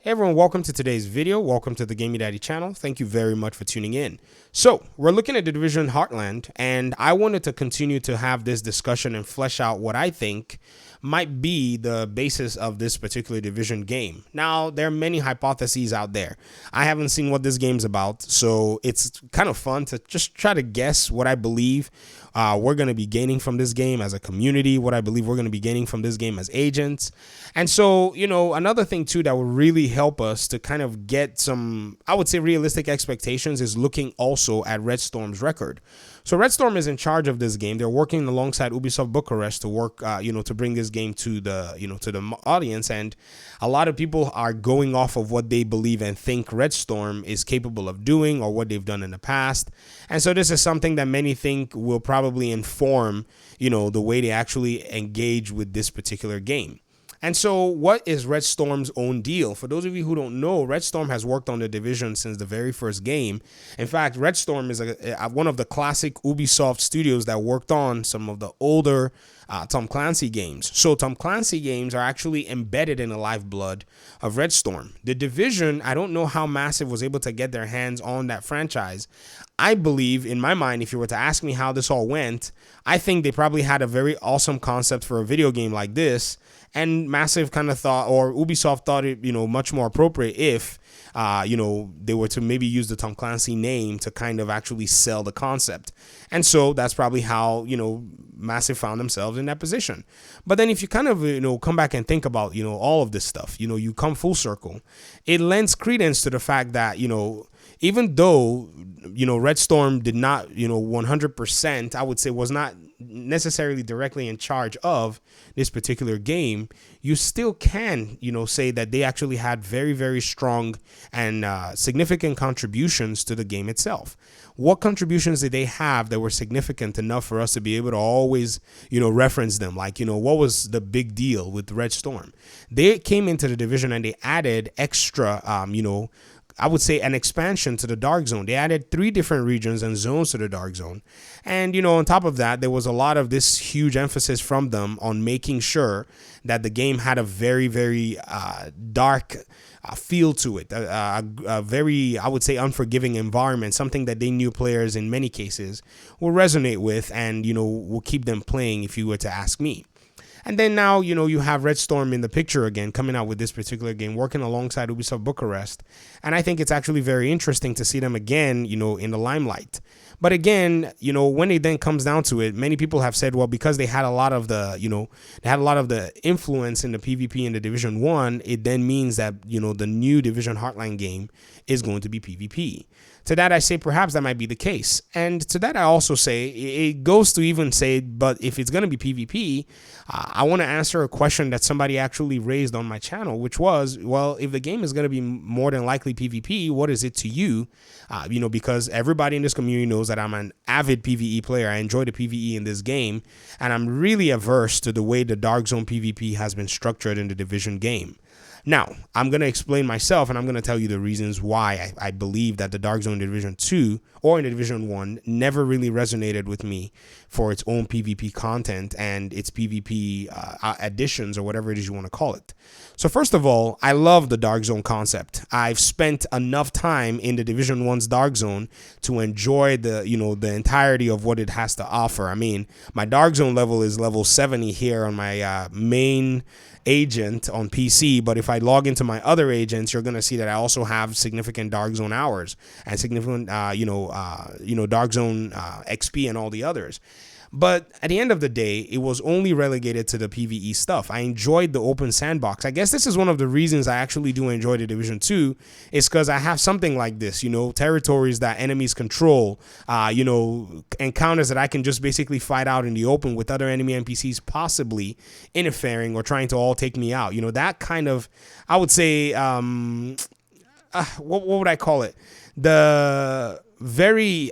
Hey everyone, welcome to today's video. Welcome to the Gaming Daddy channel. Thank you very much for tuning in. So we're looking at the Division Heartland, and I wanted to continue to have this discussion and flesh out what I think might be the basis of this particular Division game. Now, there are many hypotheses out there. I haven't seen what this game's about, so it's kind of fun to just try to guess what I believe we're going to be gaining from this game as a community, what I believe we're going to be gaining from this game as agents. And so, another thing too that would really help us to kind of get some, I would say, realistic expectations is looking also at Red Storm's record. So Red Storm is in charge of this game. They're working alongside Ubisoft Bucharest to work, to bring this game to the, to the audience. And a lot of people are going off of what they believe and think Red Storm is capable of doing or what they've done in the past. And so this is something that many think will probably inform, the way they actually engage with this particular game. And so what is Red Storm's own deal? For those of you who don't know, Red Storm has worked on the Division since the very first game. In fact, Red Storm is one of the classic Ubisoft studios that worked on some of the older Tom Clancy games. So Tom Clancy games are actually embedded in the lifeblood of Red Storm. The Division, I don't know how Massive was able to get their hands on that franchise. I believe, in my mind, if you were to ask me how this all went, I think they probably had a very awesome concept for a video game like this. And Massive kind of thought, or Ubisoft thought it, much more appropriate if, they were to maybe use the Tom Clancy name to kind of actually sell the concept. And so that's probably how, Massive found themselves in that position. But then if you kind of, come back and think about, all of this stuff, you come full circle, it lends credence to the fact that, even though, Red Storm did not, 100%, I would say was not necessarily directly in charge of this particular game, you still can, say that they actually had very, very strong and significant contributions to the game itself. What contributions did they have that were significant enough for us to be able to always, reference them? Like, what was the big deal with Red Storm? They came into the Division and they added extra, I would say an expansion to the Dark Zone. They added 3 different regions and zones to the Dark Zone. And, on top of that, there was a lot of this huge emphasis from them on making sure that the game had a very, very dark feel to it, a very, I would say, unforgiving environment, something that they knew players in many cases will resonate with and, will keep them playing if you were to ask me. And then now, you have Red Storm in the picture again, coming out with this particular game, working alongside Ubisoft Bucharest. And I think it's actually very interesting to see them again, in the limelight. But again, when it then comes down to it, many people have said, well, because they had a lot of the, they had a lot of the influence in the PvP in the Division 1, it then means that, the new Division Heartland game is going to be PvP. To that, I say perhaps that might be the case. And to that, I also say it goes to even say, but if it's going to be PvP, I want to answer a question that somebody actually raised on my channel, which was, well, if the game is going to be more than likely PvP, what is it to you? Because everybody in this community knows that I'm an avid PvE player. I enjoy the PvE in this game, and I'm really averse to the way the Dark Zone PvP has been structured in the Division game. Now, I'm going to explain myself, and I'm going to tell you the reasons why I believe that the Dark Zone Division 2 or in the Division 1 never really resonated with me for its own PvP content and its PvP additions or whatever it is you want to call it. So first of all, I love the Dark Zone concept. I've spent enough time in the Division 1's Dark Zone to enjoy the, the entirety of what it has to offer. I mean, my Dark Zone level is level 70 here on my main agent on PC, but if I log into my other agents, you're going to see that I also have significant Dark Zone hours and significant, Dark Zone XP and all the others. But at the end of the day, it was only relegated to the PvE stuff. I enjoyed the open sandbox. I guess this is one of the reasons I actually do enjoy the Division 2 is because I have something like this, territories that enemies control, encounters that I can just basically fight out in the open with other enemy NPCs possibly interfering or trying to all take me out. That kind of, I would say, what would I call it? The very,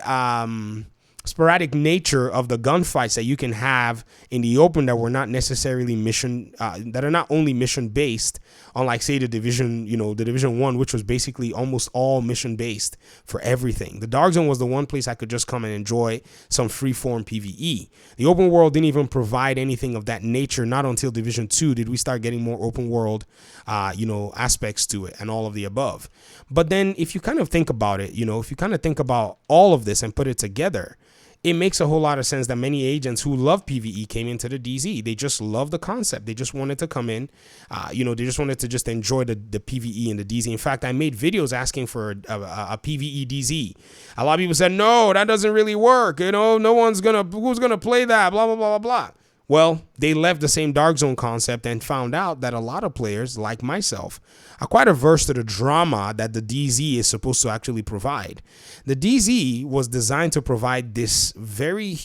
sporadic nature of the gunfights that you can have in the open that were not necessarily mission, that are not only mission based, unlike say the Division, the Division 1, which was basically almost all mission based for everything. The Dark Zone was the one place I could just come and enjoy some free-form PvE. The open world didn't even provide anything of that nature. Not until Division 2 did we start getting more open world, aspects to it and all of the above. But then if you kind of think about it, if you kind of think about all of this and put it together, it makes a whole lot of sense that many agents who love PvE came into the DZ. They just love the concept. They just wanted to come in, they just wanted to just enjoy the PvE and the DZ. In fact, I made videos asking for a PvE DZ. A lot of people said, no, that doesn't really work. No one's who's gonna play that, blah, blah, blah, blah, blah. Well, they left the same Dark Zone concept and found out that a lot of players, like myself, are quite averse to the drama that the DZ is supposed to actually provide. The DZ was designed to provide this very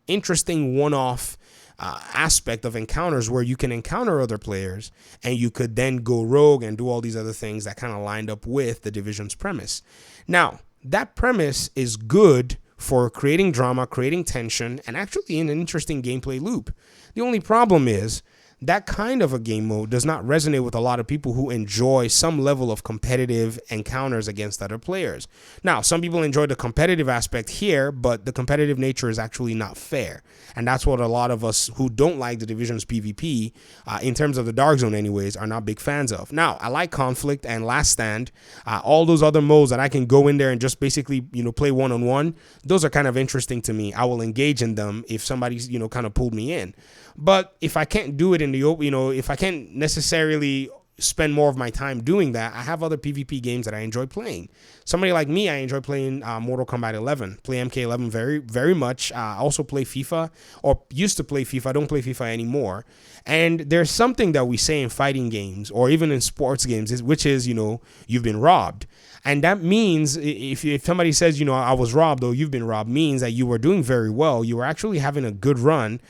interesting one-off aspect of encounters where you can encounter other players and you could then go rogue and do all these other things that kind of lined up with the Division's premise. Now, that premise is good for creating drama, creating tension, and actually in an interesting gameplay loop. The only problem is that kind of a game mode does not resonate with a lot of people who enjoy some level of competitive encounters against other players. Now, some people enjoy the competitive aspect here, but the competitive nature is actually not fair. And that's what a lot of us who don't like the Division's PvP, in terms of the Dark Zone anyways, are not big fans of. Now, I like Conflict and Last Stand, all those other modes that I can go in there and just basically, play one-on-one. Those are kind of interesting to me. I will engage in them if somebody's, kind of pulled me in. But if I can't do it in the open, if I can't necessarily spend more of my time doing that, I have other PvP games that I enjoy playing. Somebody like me, I enjoy playing Mortal Kombat 11, play MK11 very, very much. I also play FIFA, or used to play FIFA. I don't play FIFA anymore. And there's something that we say in fighting games or even in sports games, which is, you've been robbed. And that means if somebody says, I was robbed or you've been robbed, means that you were doing very well. You were actually having a good run,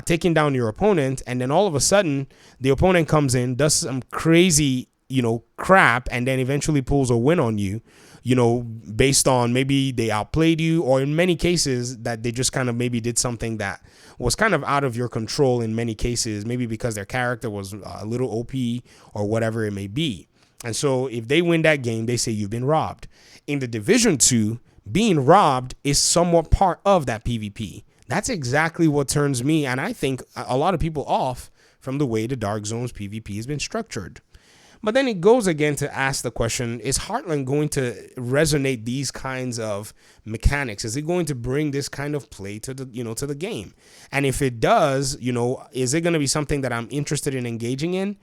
taking down your opponent. And then all of a sudden, the opponent comes in, does some crazy, crap, and then eventually pulls a win on you, based on maybe they outplayed you, or in many cases that they just kind of maybe did something that was kind of out of your control in many cases, maybe because their character was a little OP or whatever it may be. And so if they win that game, they say you've been robbed. In the Division 2, being robbed is somewhat part of that PvP. That's exactly what turns me, and I think a lot of people, off from the way the Dark Zone's PvP has been structured. But then it goes again to ask the question, is Heartland going to resonate these kinds of mechanics? Is it going to bring this kind of play to the, to the game? And if it does, is it going to be something that I'm interested in engaging in?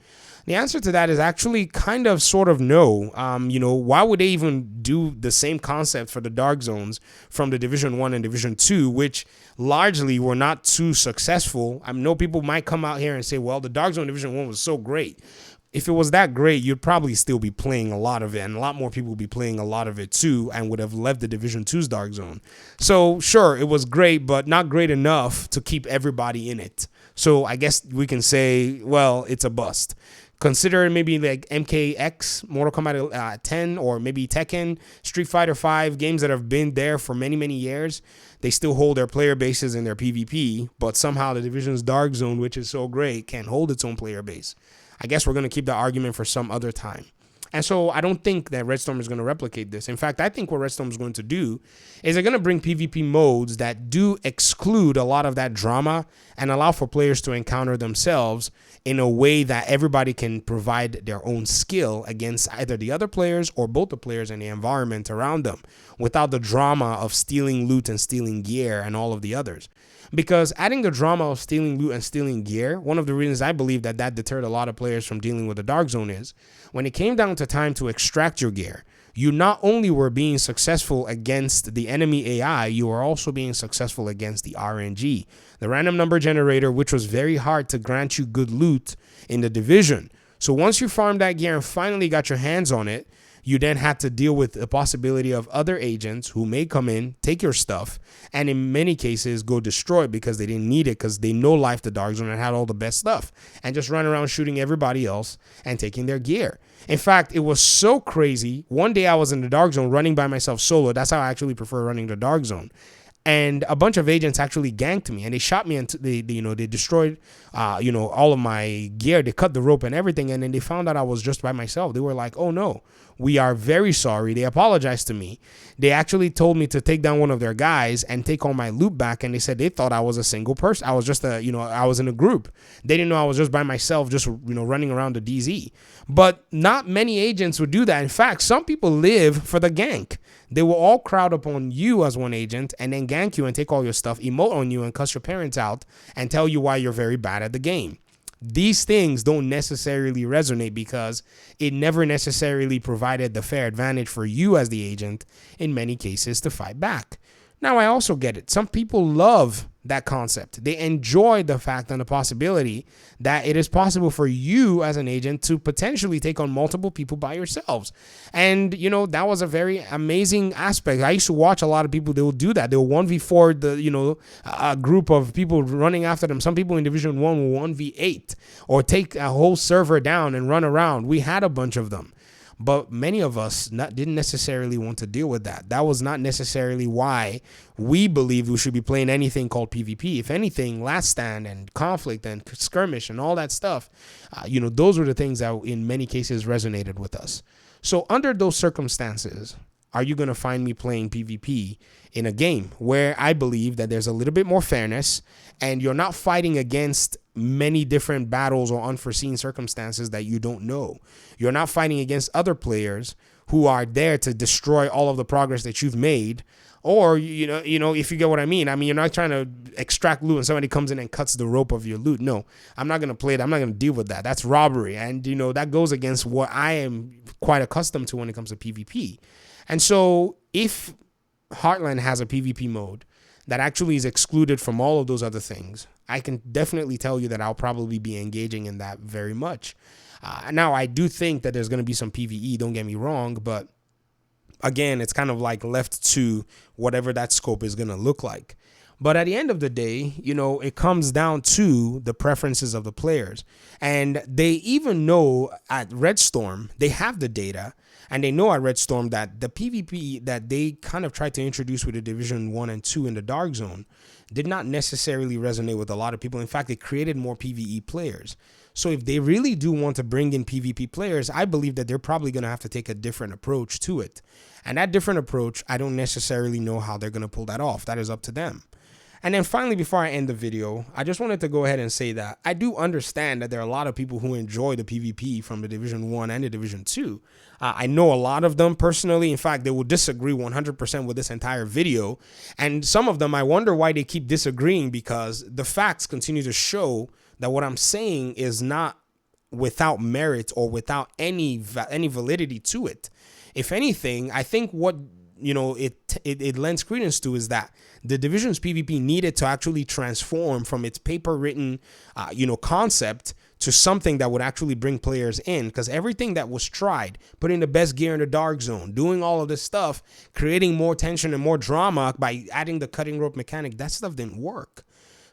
The answer to that is actually kind of sort of no. Why would they even do the same concept for the Dark Zones from the Division 1 and Division 2, which largely were not too successful? I know people might come out here and say, well, the Dark Zone Division 1 was so great. If it was that great, you'd probably still be playing a lot of it, and a lot more people would be playing a lot of it too, and would have left the Division 2's Dark Zone. So sure, it was great, but not great enough to keep everybody in it. So I guess we can say, well, it's a bust. Consider maybe like MKX, Mortal Kombat 10, or maybe Tekken, Street Fighter 5, games that have been there for many, many years. They still hold their player bases and their PvP, but somehow the Division's Dark Zone, which is so great, can't hold its own player base. I guess we're going to keep the argument for some other time. And so I don't think that Red Storm is going to replicate this. In fact, I think what Red Storm is going to do is they're going to bring PvP modes that do exclude a lot of that drama and allow for players to encounter themselves in a way that everybody can provide their own skill against either the other players or both the players and the environment around them, without the drama of stealing loot and stealing gear and all of the others. Because adding the drama of stealing loot and stealing gear, one of the reasons I believe that deterred a lot of players from dealing with the Dark Zone is when it came down to time to extract your gear, you not only were being successful against the enemy AI, you were also being successful against the RNG, the random number generator, which was very hard to grant you good loot in the Division. So once you farmed that gear and finally got your hands on it, you then had to deal with the possibility of other agents who may come in, take your stuff, and in many cases go destroy it because they didn't need it, because they no-life the Dark Zone and had all the best stuff, and just run around shooting everybody else and taking their gear. In fact, it was so crazy. One day I was in the Dark Zone running by myself solo. That's how I actually prefer running the Dark Zone. and a bunch of agents actually ganked me, and they shot me, and they destroyed all of my gear. They cut the rope and everything, and then they found out I was just by myself. They were like, "Oh no, we are very sorry." They apologized to me. They actually told me to take down one of their guys and take all my loot back, and they said they thought I was a single person. I was just I was in a group. They didn't know I was just by myself, just running around the DZ. But not many agents would do that. In fact, some people live for the gank. They will all crowd up on you as one agent and then gank you and take all your stuff, emote on you and cuss your parents out and tell you why you're very bad at the game. These things don't necessarily resonate because it never necessarily provided the fair advantage for you as the agent in many cases to fight back. Now, I also get it. Some people love that concept. They enjoy the fact and the possibility that it is possible for you as an agent to potentially take on multiple people by yourselves. And, that was a very amazing aspect. I used to watch a lot of people, they will do that. They will 1v4 a group of people running after them. Some people in Division 1 will 1v8 or take a whole server down and run around. We had a bunch of them. But many of us didn't necessarily want to deal with that. That was not necessarily why we believed we should be playing anything called PvP. If anything, Last Stand and Conflict and Skirmish and all that stuff, those were the things that in many cases resonated with us. So under those circumstances, are you going to find me playing PvP in a game where I believe that there's a little bit more fairness and you're not fighting against many different battles or unforeseen circumstances that you don't know? You're not fighting against other players who are there to destroy all of the progress that you've made. Or, if you get what I mean. I mean, you're not trying to extract loot and somebody comes in and cuts the rope of your loot. No, I'm not going to play that. I'm not going to deal with that. That's robbery. And, that goes against what I am quite accustomed to when it comes to PvP. And so if Heartland has a PvP mode that actually is excluded from all of those other things, I can definitely tell you that I'll probably be engaging in that very much. Now, I do think that there's going to be some PvE, don't get me wrong, but again, it's kind of like left to whatever that scope is going to look like. But at the end of the day, it comes down to the preferences of the players. And they even know at Red Storm, they have the data, and they know at Red Storm that the PvP that they kind of tried to introduce with the Division 1 and 2 in the Dark Zone did not necessarily resonate with a lot of people. In fact, it created more PvE players. So if they really do want to bring in PvP players, I believe that they're probably going to have to take a different approach to it. And that different approach, I don't necessarily know how they're going to pull that off. That is up to them. And then finally, before I end the video, I just wanted to go ahead and say that I do understand that there are a lot of people who enjoy the PvP from the Division 1 and the Division 2. I know a lot of them personally. In fact, they will disagree 100% with this entire video. And some of them, I wonder why they keep disagreeing, because the facts continue to show that what I'm saying is not without merit or without any validity to it. If anything, I think what it lends credence to is that the Division's PvP needed to actually transform from its paper-written, concept to something that would actually bring players in. Because everything that was tried, putting the best gear in the Dark Zone, doing all of this stuff, creating more tension and more drama by adding the cutting rope mechanic, that stuff didn't work.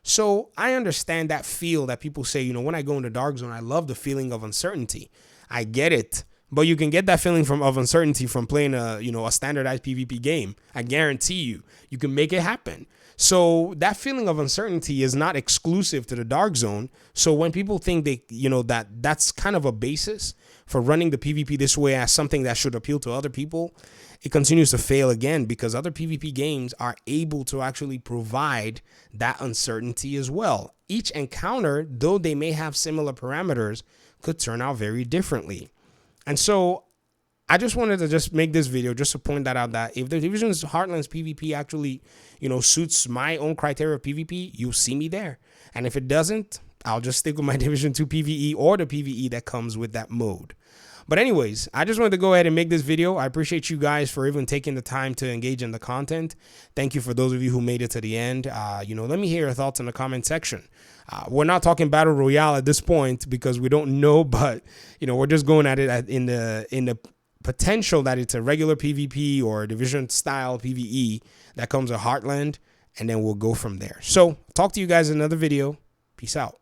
So I understand that feel that people say, when I go in the Dark Zone, I love the feeling of uncertainty. I get it. But you can get that feeling of uncertainty from playing a standardized PvP game. I guarantee you can make it happen. So that feeling of uncertainty is not exclusive to the Dark Zone. So when people think that's kind of a basis for running the PvP this way as something that should appeal to other people, it continues to fail again, because other PvP games are able to actually provide that uncertainty as well. Each encounter, though they may have similar parameters, could turn out very differently. And so I just wanted to just make this video just to point that out, that if the Division's Heartland's PvP actually, suits my own criteria of PvP, you'll see me there. And if it doesn't, I'll just stick with my Division 2 PvE or the PvE that comes with that mode. But anyways, I just wanted to go ahead and make this video. I appreciate you guys for even taking the time to engage in the content. Thank you for those of you who made it to the end. Let me hear your thoughts in the comment section. We're not talking Battle Royale at this point because we don't know, but, we're just going at it in the potential that it's a regular PvP or Division style PvE that comes with Heartland, and then we'll go from there. So talk to you guys in another video. Peace out.